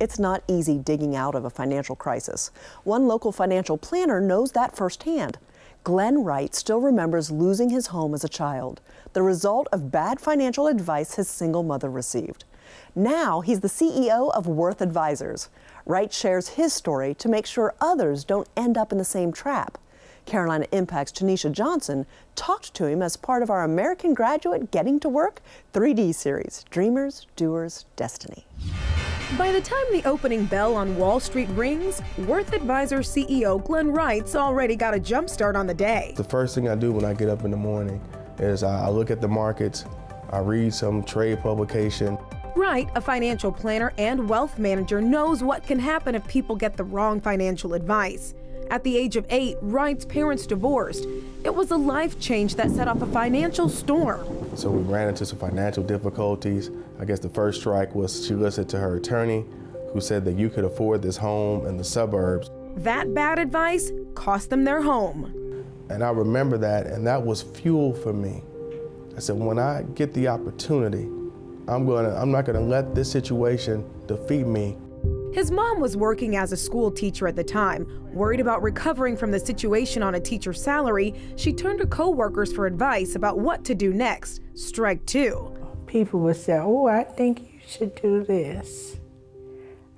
It's not easy digging out of a financial crisis. One local financial planner knows that firsthand. Glenn Wright still remembers losing his home as a child, the result of bad financial advice his single mother received. Now he's the CEO of Worth Advisors. Wright shares his story to make sure others don't end up in the same trap. Carolina Impact's Tanisha Johnson talked to him as part of our American Graduate Getting to Work 3D series, Dreamers, Doers, Destiny. By the time the opening bell on Wall Street rings, Worth Advisors CEO Glenn Wright's already got a jump start on the day. The first thing I do when I get up in the morning is I look at the markets, I read some trade publication. Wright, a financial planner and wealth manager, knows what can happen if people get the wrong financial advice. At the age of 8, Wright's parents divorced. It was a life change that set off a financial storm. So we ran into some financial difficulties. I guess the first strike was she listened to her attorney, who said that you could afford this home in the suburbs. That bad advice cost them their home. And I remember that, and that was fuel for me. I said, when I get the opportunity, I'm not gonna let this situation defeat me. His mom was working as a school teacher at the time. Worried about recovering from the situation on a teacher's salary, she turned to co-workers for advice about what to do next. Strike two. People would say, oh, I think you should do this.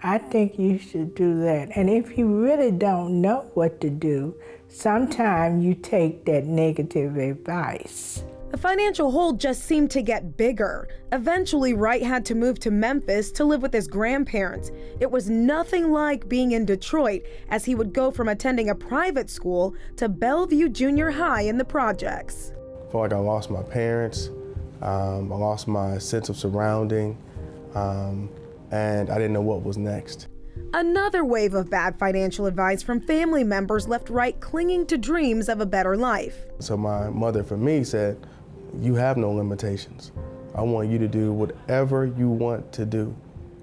I think you should do that. And if you really don't know what to do, sometimes you take that negative advice. The financial hole just seemed to get bigger. Eventually, Wright had to move to Memphis to live with his grandparents. It was nothing like being in Detroit, as he would go from attending a private school to Bellevue Junior High in the projects. I felt like I lost my parents, I lost my sense of surrounding, and I didn't know what was next. Another wave of bad financial advice from family members left Wright clinging to dreams of a better life. So my mother, for me, said, you have no limitations. I want you to do whatever you want to do.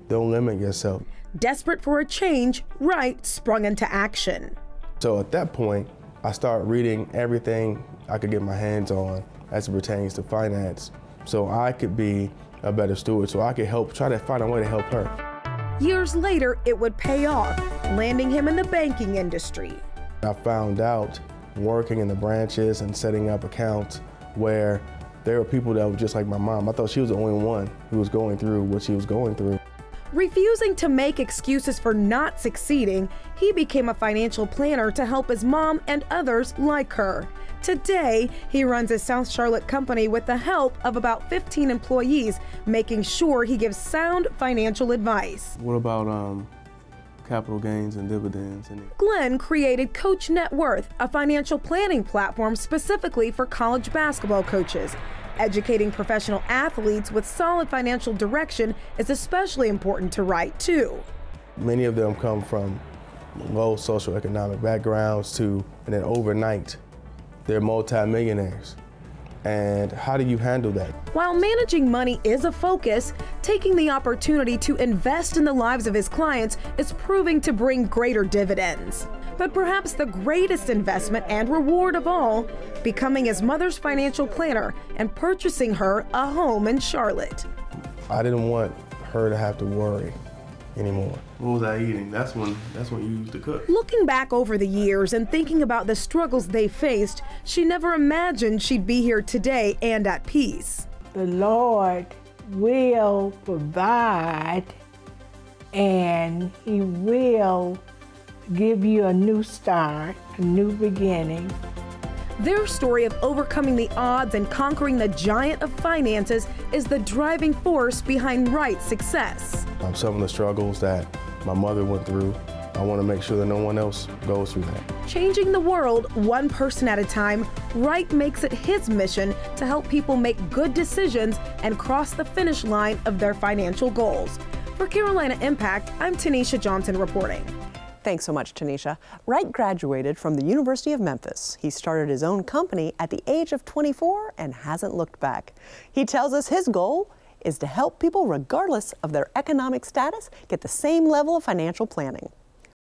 Don't limit yourself. Desperate for a change, Wright sprung into action. So at that point, I started reading everything I could get my hands on as it pertains to finance, so I could be a better steward, so I could try to find a way to help her. Years later, it would pay off, landing him in the banking industry. I found out working in the branches and setting up accounts where there were people that were just like my mom. I thought she was the only one who was going through what she was going through. Refusing to make excuses for not succeeding, he became a financial planner to help his mom and others like her. Today, he runs a South Charlotte company with the help of about 15 employees, making sure he gives sound financial advice. What about capital gains and dividends? Glenn created Coach Net Worth, a financial planning platform specifically for college basketball coaches. Educating professional athletes with solid financial direction is especially important to Wright, too. Many of them come from low socioeconomic backgrounds and then overnight, they're multimillionaires. And how do you handle that? While managing money is a focus, taking the opportunity to invest in the lives of his clients is proving to bring greater dividends. But perhaps the greatest investment and reward of all, becoming his mother's financial planner and purchasing her a home in Charlotte. I didn't want her to have to worry anymore. What was I eating? That's when you used to cook. Looking back over the years and thinking about the struggles they faced, she never imagined she'd be here today and at peace. The Lord will provide, and He will give you a new start, a new beginning. Their story of overcoming the odds and conquering the giant of finances is the driving force behind Wright's success. Some of the struggles that my mother went through, I want to make sure that no one else goes through that. Changing the world one person at a time, Wright makes it his mission to help people make good decisions and cross the finish line of their financial goals. For Carolina Impact, I'm Tanisha Johnson reporting. Thanks so much, Tanisha. Wright graduated from the University of Memphis. He started his own company at the age of 24 and hasn't looked back. He tells us his goal is to help people, regardless of their economic status, get the same level of financial planning.